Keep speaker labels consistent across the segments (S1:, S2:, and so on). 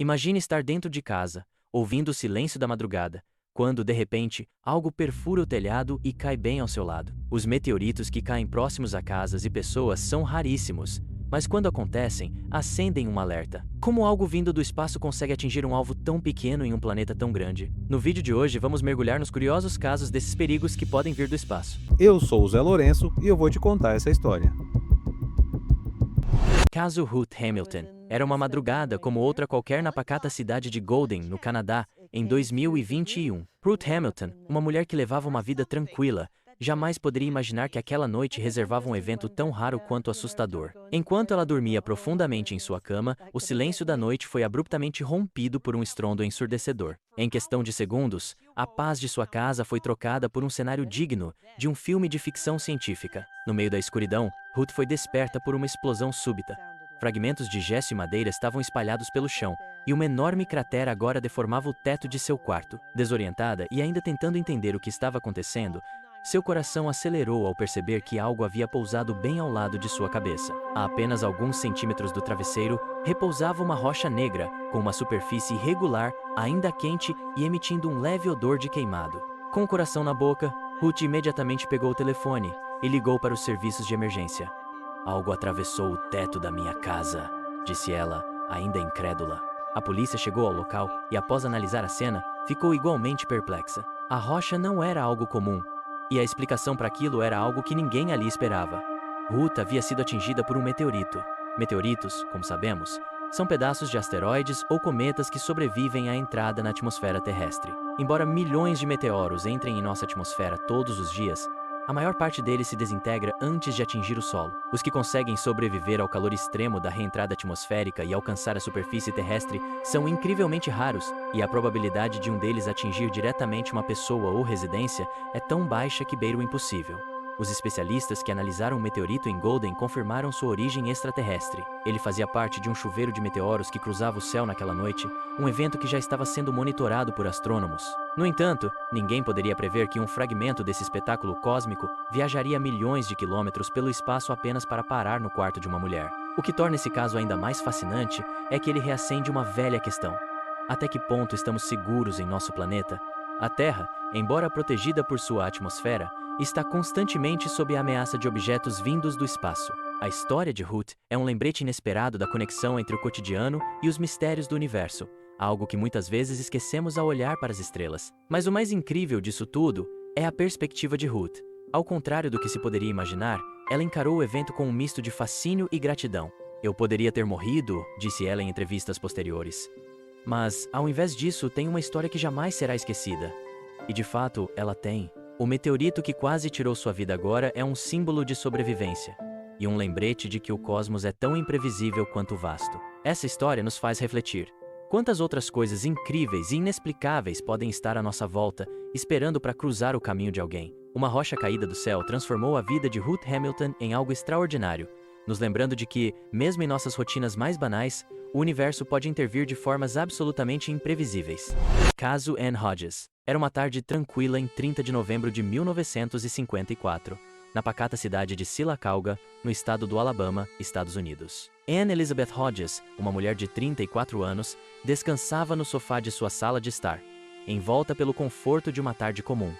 S1: Imagine estar dentro de casa, ouvindo o silêncio da madrugada, quando, de repente, algo perfura o telhado e cai bem ao seu lado. Os meteoritos que caem próximos a casas e pessoas são raríssimos, mas quando acontecem, acendem um alerta. Como algo vindo do espaço consegue atingir um alvo tão pequeno em um planeta tão grande? No vídeo de hoje, vamos mergulhar nos curiosos casos desses perigos que podem vir do espaço.
S2: Eu sou o Zé Lourenço e eu vou te contar essa história.
S1: Caso Ruth Hamilton. Era uma madrugada como outra qualquer na pacata cidade de Golden, no Canadá, em 2021. Ruth Hamilton, uma mulher que levava uma vida tranquila, jamais poderia imaginar que aquela noite reservava um evento tão raro quanto assustador. Enquanto ela dormia profundamente em sua cama, o silêncio da noite foi abruptamente rompido por um estrondo ensurdecedor. Em questão de segundos, a paz de sua casa foi trocada por um cenário digno de um filme de ficção científica. No meio da escuridão, Ruth foi desperta por uma explosão súbita. Fragmentos de gesso e madeira estavam espalhados pelo chão, e uma enorme cratera agora deformava o teto de seu quarto. Desorientada e ainda tentando entender o que estava acontecendo, seu coração acelerou ao perceber que algo havia pousado bem ao lado de sua cabeça. A apenas alguns centímetros do travesseiro, repousava uma rocha negra, com uma superfície irregular, ainda quente e emitindo um leve odor de queimado. Com o coração na boca, Ruth imediatamente pegou o telefone e ligou para os serviços de emergência. "Algo atravessou o teto da minha casa", disse ela, ainda incrédula. A polícia chegou ao local e, após analisar a cena, ficou igualmente perplexa. A rocha não era algo comum, e a explicação para aquilo era algo que ninguém ali esperava. Ruth havia sido atingida por um meteorito. Meteoritos, como sabemos, são pedaços de asteroides ou cometas que sobrevivem à entrada na atmosfera terrestre. Embora milhões de meteoros entrem em nossa atmosfera todos os dias, a maior parte deles se desintegra antes de atingir o solo. Os que conseguem sobreviver ao calor extremo da reentrada atmosférica e alcançar a superfície terrestre são incrivelmente raros, e a probabilidade de um deles atingir diretamente uma pessoa ou residência é tão baixa que beira o impossível. Os especialistas que analisaram o meteorito em Golden confirmaram sua origem extraterrestre. Ele fazia parte de um chuveiro de meteoros que cruzava o céu naquela noite, um evento que já estava sendo monitorado por astrônomos. No entanto, ninguém poderia prever que um fragmento desse espetáculo cósmico viajaria milhões de quilômetros pelo espaço apenas para parar no quarto de uma mulher. O que torna esse caso ainda mais fascinante é que ele reacende uma velha questão. Até que ponto estamos seguros em nosso planeta? A Terra, embora protegida por sua atmosfera, está constantemente sob a ameaça de objetos vindos do espaço. A história de Ruth é um lembrete inesperado da conexão entre o cotidiano e os mistérios do universo, algo que muitas vezes esquecemos ao olhar para as estrelas. Mas o mais incrível disso tudo é a perspectiva de Ruth. Ao contrário do que se poderia imaginar, ela encarou o evento com um misto de fascínio e gratidão. "Eu poderia ter morrido", disse ela em entrevistas posteriores. "Mas, ao invés disso, tem uma história que jamais será esquecida." E de fato, ela tem. O meteorito que quase tirou sua vida agora é um símbolo de sobrevivência, e um lembrete de que o cosmos é tão imprevisível quanto vasto. Essa história nos faz refletir. Quantas outras coisas incríveis e inexplicáveis podem estar à nossa volta, esperando para cruzar o caminho de alguém? Uma rocha caída do céu transformou a vida de Ruth Hamilton em algo extraordinário, nos lembrando de que, mesmo em nossas rotinas mais banais, o universo pode intervir de formas absolutamente imprevisíveis. Caso Ann Hodges. Era uma tarde tranquila em 30 de novembro de 1954, na pacata cidade de Sylacauga, no estado do Alabama, Estados Unidos. Ann Elizabeth Hodges, uma mulher de 34 anos, descansava no sofá de sua sala de estar, envolta pelo conforto de uma tarde comum.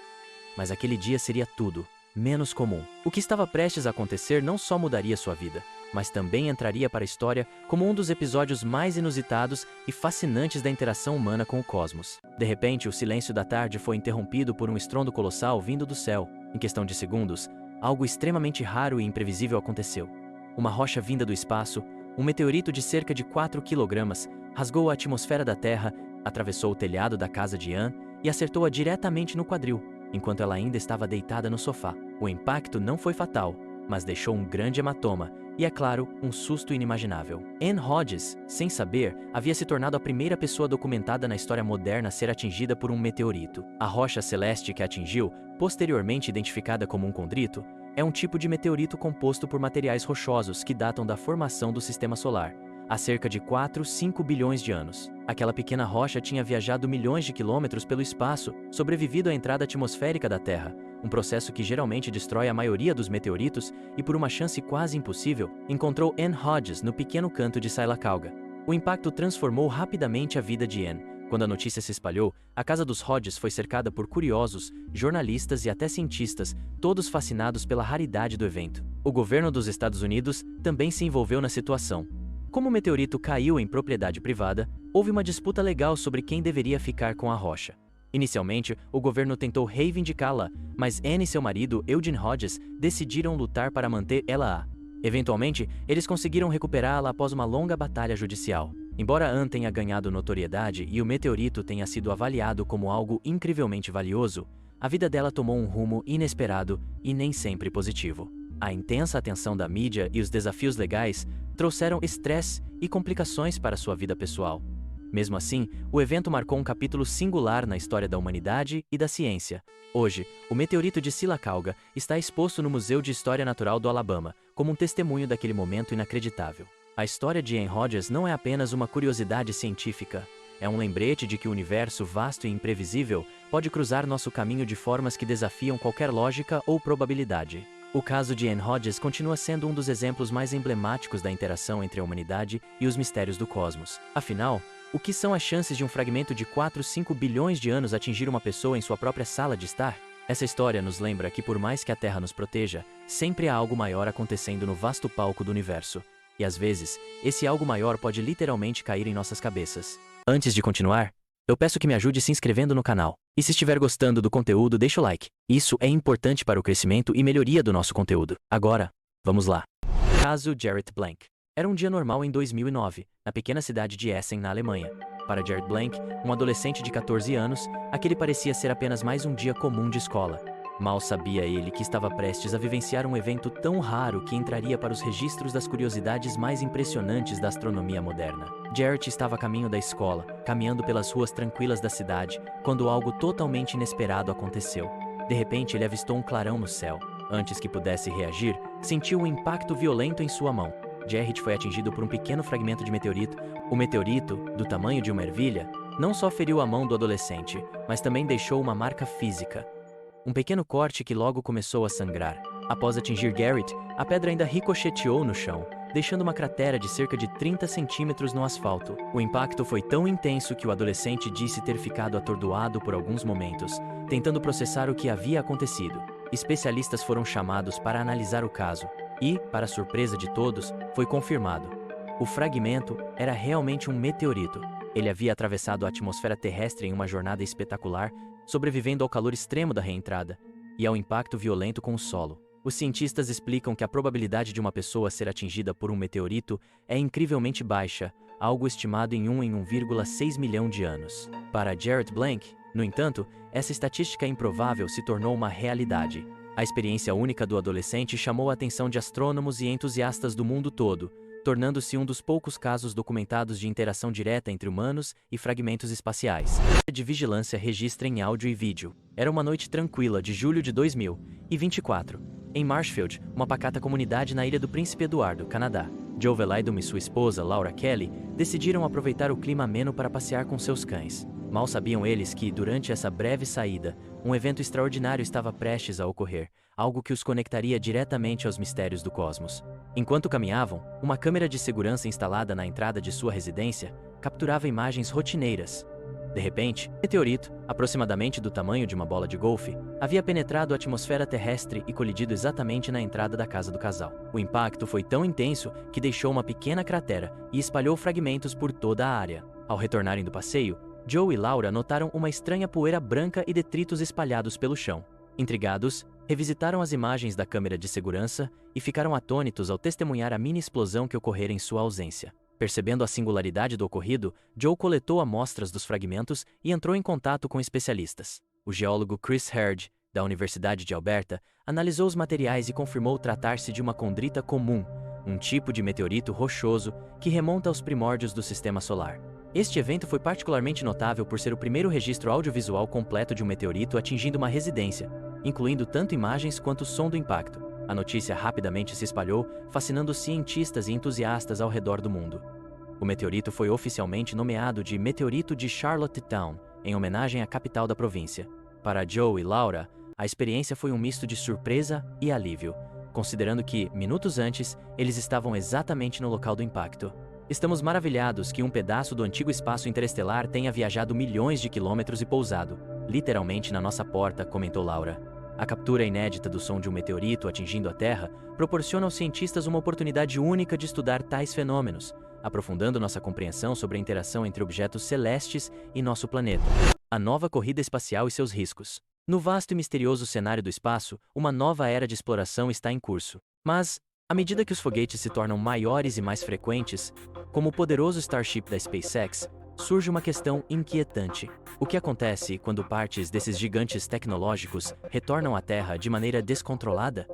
S1: Mas aquele dia seria tudo menos comum. O que estava prestes a acontecer não só mudaria sua vida, mas também entraria para a história como um dos episódios mais inusitados e fascinantes da interação humana com o cosmos. De repente, o silêncio da tarde foi interrompido por um estrondo colossal vindo do céu. Em questão de segundos, algo extremamente raro e imprevisível aconteceu. Uma rocha vinda do espaço, um meteorito de cerca de 4 quilogramas, rasgou a atmosfera da Terra, atravessou o telhado da casa de Ann e acertou-a diretamente no quadril, enquanto ela ainda estava deitada no sofá. O impacto não foi fatal, mas deixou um grande hematoma e, é claro, um susto inimaginável. Ann Hodges, sem saber, havia se tornado a primeira pessoa documentada na história moderna a ser atingida por um meteorito. A rocha celeste que a atingiu, posteriormente identificada como um condrito, é um tipo de meteorito composto por materiais rochosos que datam da formação do Sistema Solar, há cerca de 4-5 bilhões de anos. Aquela pequena rocha tinha viajado milhões de quilômetros pelo espaço, sobrevivido à entrada atmosférica da Terra, um processo que geralmente destrói a maioria dos meteoritos, e por uma chance quase impossível, encontrou Ann Hodges no pequeno canto de Sylacauga. O impacto transformou rapidamente a vida de Anne. Quando a notícia se espalhou, a casa dos Hodges foi cercada por curiosos, jornalistas e até cientistas, todos fascinados pela raridade do evento. O governo dos Estados Unidos também se envolveu na situação. Como o meteorito caiu em propriedade privada, houve uma disputa legal sobre quem deveria ficar com a rocha. Inicialmente, o governo tentou reivindicá-la, mas Anne e seu marido, Eugene Hodges, decidiram lutar para manter ela lá. Eventualmente, eles conseguiram recuperá-la após uma longa batalha judicial. Embora Anne tenha ganhado notoriedade e o meteorito tenha sido avaliado como algo incrivelmente valioso, a vida dela tomou um rumo inesperado e nem sempre positivo. A intensa atenção da mídia e os desafios legais trouxeram estresse e complicações para sua vida pessoal. Mesmo assim, o evento marcou um capítulo singular na história da humanidade e da ciência. Hoje, o meteorito de Sylacauga está exposto no Museu de História Natural do Alabama, como um testemunho daquele momento inacreditável. A história de Anne Hodges não é apenas uma curiosidade científica, é um lembrete de que o universo vasto e imprevisível pode cruzar nosso caminho de formas que desafiam qualquer lógica ou probabilidade. O caso de Anne Hodges continua sendo um dos exemplos mais emblemáticos da interação entre a humanidade e os mistérios do cosmos. Afinal, o que são as chances de um fragmento de 4-5 bilhões de anos atingir uma pessoa em sua própria sala de estar? Essa história nos lembra que por mais que a Terra nos proteja, sempre há algo maior acontecendo no vasto palco do universo. E às vezes, esse algo maior pode literalmente cair em nossas cabeças. Antes de continuar, eu peço que me ajude se inscrevendo no canal. E se estiver gostando do conteúdo, deixa o like. Isso é importante para o crescimento e melhoria do nosso conteúdo. Agora, vamos lá. Caso Jarrett Blank. Era um dia normal em 2009, na pequena cidade de Essen, na Alemanha. Para Jarrett Blank, um adolescente de 14 anos, aquele parecia ser apenas mais um dia comum de escola. Mal sabia ele que estava prestes a vivenciar um evento tão raro que entraria para os registros das curiosidades mais impressionantes da astronomia moderna. Jarrett estava a caminho da escola, caminhando pelas ruas tranquilas da cidade, quando algo totalmente inesperado aconteceu. De repente, ele avistou um clarão no céu. Antes que pudesse reagir, sentiu um impacto violento em sua mão. Jarrett foi atingido por um pequeno fragmento de meteorito. O meteorito, do tamanho de uma ervilha, não só feriu a mão do adolescente, mas também deixou uma marca física. Um pequeno corte que logo começou a sangrar. Após atingir Garrett, a pedra ainda ricocheteou no chão, deixando uma cratera de cerca de 30 centímetros no asfalto. O impacto foi tão intenso que o adolescente disse ter ficado atordoado por alguns momentos, tentando processar o que havia acontecido. Especialistas foram chamados para analisar o caso e, para surpresa de todos, foi confirmado. O fragmento era realmente um meteorito. Ele havia atravessado a atmosfera terrestre em uma jornada espetacular, sobrevivendo ao calor extremo da reentrada e ao impacto violento com o solo. Os cientistas explicam que a probabilidade de uma pessoa ser atingida por um meteorito é incrivelmente baixa, algo estimado em 1 milhão de anos. Para Jarrett Blank, no entanto, essa estatística improvável se tornou uma realidade. A experiência única do adolescente chamou a atenção de astrônomos e entusiastas do mundo todo, tornando-se um dos poucos casos documentados de interação direta entre humanos e fragmentos espaciais. A de vigilância registra em áudio e vídeo. Era uma noite tranquila de julho de 2024, em Marshfield, uma pacata comunidade na Ilha do Príncipe Eduardo, Canadá. Joe Velaidum e sua esposa, Laura Kelly, decidiram aproveitar o clima ameno para passear com seus cães. Mal sabiam eles que, durante essa breve saída, um evento extraordinário estava prestes a ocorrer, algo que os conectaria diretamente aos mistérios do cosmos. Enquanto caminhavam, uma câmera de segurança instalada na entrada de sua residência capturava imagens rotineiras. De repente, um meteorito, aproximadamente do tamanho de uma bola de golfe, havia penetrado a atmosfera terrestre e colidido exatamente na entrada da casa do casal. O impacto foi tão intenso que deixou uma pequena cratera e espalhou fragmentos por toda a área. Ao retornarem do passeio, Joe e Laura notaram uma estranha poeira branca e detritos espalhados pelo chão. Intrigados, revisitaram as imagens da câmera de segurança e ficaram atônitos ao testemunhar a mini explosão que ocorrera em sua ausência. Percebendo a singularidade do ocorrido, Joe coletou amostras dos fragmentos e entrou em contato com especialistas. O geólogo Chris Herd, da Universidade de Alberta, analisou os materiais e confirmou tratar-se de uma condrita comum, um tipo de meteorito rochoso que remonta aos primórdios do sistema solar. Este evento foi particularmente notável por ser o primeiro registro audiovisual completo de um meteorito atingindo uma residência, incluindo tanto imagens quanto o som do impacto. A notícia rapidamente se espalhou, fascinando cientistas e entusiastas ao redor do mundo. O meteorito foi oficialmente nomeado de Meteorito de Charlottetown, em homenagem à capital da província. Para Joe e Laura, a experiência foi um misto de surpresa e alívio, considerando que, minutos antes, eles estavam exatamente no local do impacto. Estamos maravilhados que um pedaço do antigo espaço interestelar tenha viajado milhões de quilômetros e pousado, literalmente na nossa porta, comentou Laura. A captura inédita do som de um meteorito atingindo a Terra proporciona aos cientistas uma oportunidade única de estudar tais fenômenos, aprofundando nossa compreensão sobre a interação entre objetos celestes e nosso planeta. A nova corrida espacial e seus riscos. No vasto e misterioso cenário do espaço, uma nova era de exploração está em curso. Mas, à medida que os foguetes se tornam maiores e mais frequentes, como o poderoso Starship da SpaceX, surge uma questão inquietante. O que acontece quando partes desses gigantes tecnológicos retornam à Terra de maneira descontrolada?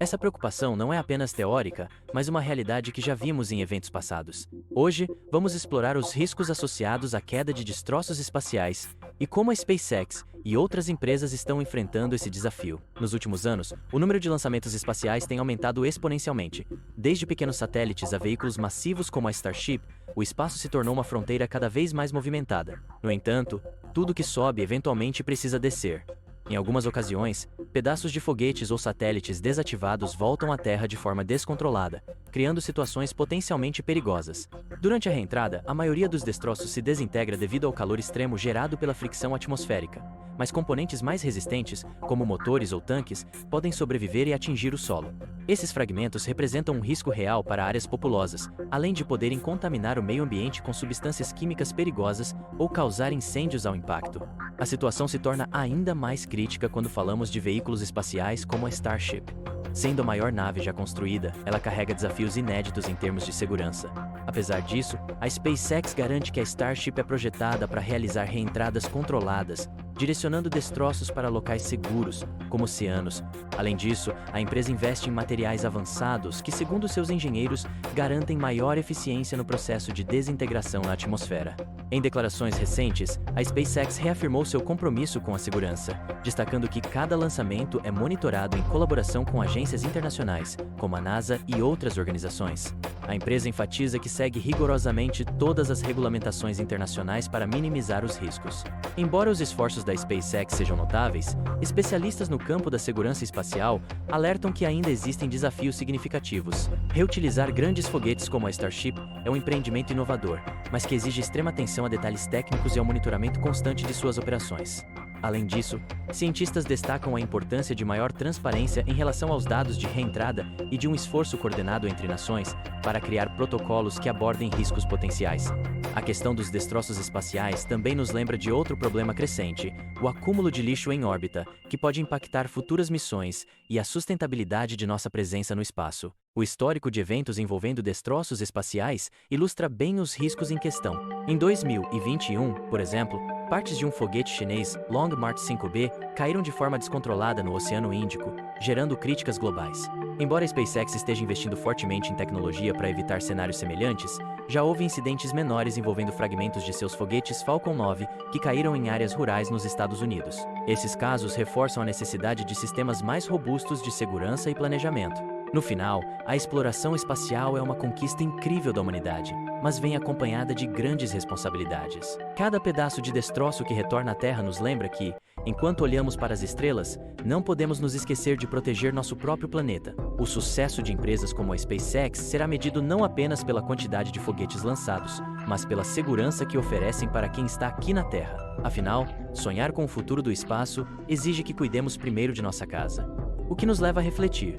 S1: Essa preocupação não é apenas teórica, mas uma realidade que já vimos em eventos passados. Hoje, vamos explorar os riscos associados à queda de destroços espaciais e como a SpaceX e outras empresas estão enfrentando esse desafio. Nos últimos anos, o número de lançamentos espaciais tem aumentado exponencialmente. Desde pequenos satélites a veículos massivos como a Starship, o espaço se tornou uma fronteira cada vez mais movimentada. No entanto, tudo que sobe eventualmente precisa descer. Em algumas ocasiões, pedaços de foguetes ou satélites desativados voltam à Terra de forma descontrolada, criando situações potencialmente perigosas. Durante a reentrada, a maioria dos destroços se desintegra devido ao calor extremo gerado pela fricção atmosférica, mas componentes mais resistentes, como motores ou tanques, podem sobreviver e atingir o solo. Esses fragmentos representam um risco real para áreas populosas, além de poderem contaminar o meio ambiente com substâncias químicas perigosas ou causar incêndios ao impacto. A situação se torna ainda mais crítica quando falamos de veículos espaciais como a Starship. Sendo a maior nave já construída, ela carrega desafios inéditos em termos de segurança. Apesar disso, a SpaceX garante que a Starship é projetada para realizar reentradas controladas, direcionando destroços para locais seguros, como oceanos. Além disso, a empresa investe em materiais avançados que, segundo seus engenheiros, garantem maior eficiência no processo de desintegração na atmosfera. Em declarações recentes, a SpaceX reafirmou seu compromisso com a segurança, destacando que cada lançamento é monitorado em colaboração com agências internacionais, como a NASA e outras organizações. A empresa enfatiza que segue rigorosamente todas as regulamentações internacionais para minimizar os riscos. Embora os esforços da SpaceX sejam notáveis, especialistas no campo da segurança espacial alertam que ainda existem desafios significativos. Reutilizar grandes foguetes como a Starship é um empreendimento inovador, mas que exige extrema atenção a detalhes técnicos e ao monitoramento constante de suas operações. Além disso, cientistas destacam a importância de maior transparência em relação aos dados de reentrada e de um esforço coordenado entre nações para criar protocolos que abordem riscos potenciais. A questão dos destroços espaciais também nos lembra de outro problema crescente, o acúmulo de lixo em órbita, que pode impactar futuras missões e a sustentabilidade de nossa presença no espaço. O histórico de eventos envolvendo destroços espaciais ilustra bem os riscos em questão. Em 2021, por exemplo, partes de um foguete chinês Long March 5B caíram de forma descontrolada no Oceano Índico, gerando críticas globais. Embora a SpaceX esteja investindo fortemente em tecnologia para evitar cenários semelhantes, já houve incidentes menores envolvendo fragmentos de seus foguetes Falcon 9 que caíram em áreas rurais nos Estados Unidos. Esses casos reforçam a necessidade de sistemas mais robustos de segurança e planejamento. No final, a exploração espacial é uma conquista incrível da humanidade, mas vem acompanhada de grandes responsabilidades. Cada pedaço de destroço que retorna à Terra nos lembra que, enquanto olhamos para as estrelas, não podemos nos esquecer de proteger nosso próprio planeta. O sucesso de empresas como a SpaceX será medido não apenas pela quantidade de foguetes lançados, mas pela segurança que oferecem para quem está aqui na Terra. Afinal, sonhar com o futuro do espaço exige que cuidemos primeiro de nossa casa. O que nos leva a refletir: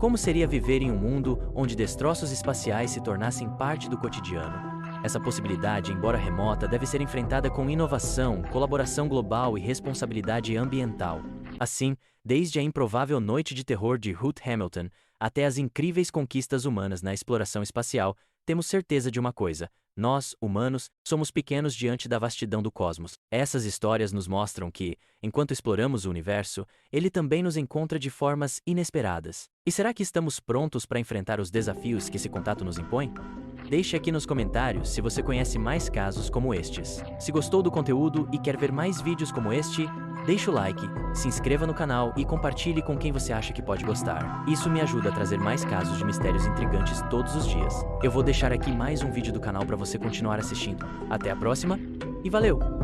S1: como seria viver em um mundo onde destroços espaciais se tornassem parte do cotidiano? Essa possibilidade, embora remota, deve ser enfrentada com inovação, colaboração global e responsabilidade ambiental. Assim, desde a improvável noite de terror de Ruth Hamilton até as incríveis conquistas humanas na exploração espacial, temos certeza de uma coisa: nós, humanos, somos pequenos diante da vastidão do cosmos. Essas histórias nos mostram que, enquanto exploramos o universo, ele também nos encontra de formas inesperadas. E será que estamos prontos para enfrentar os desafios que esse contato nos impõe? Deixe aqui nos comentários se você conhece mais casos como estes. Se gostou do conteúdo e quer ver mais vídeos como este, deixe o like, se inscreva no canal e compartilhe com quem você acha que pode gostar. Isso me ajuda a trazer mais casos de mistérios intrigantes todos os dias. Eu vou deixar aqui mais um vídeo do canal para você continuar assistindo. Até a próxima e valeu!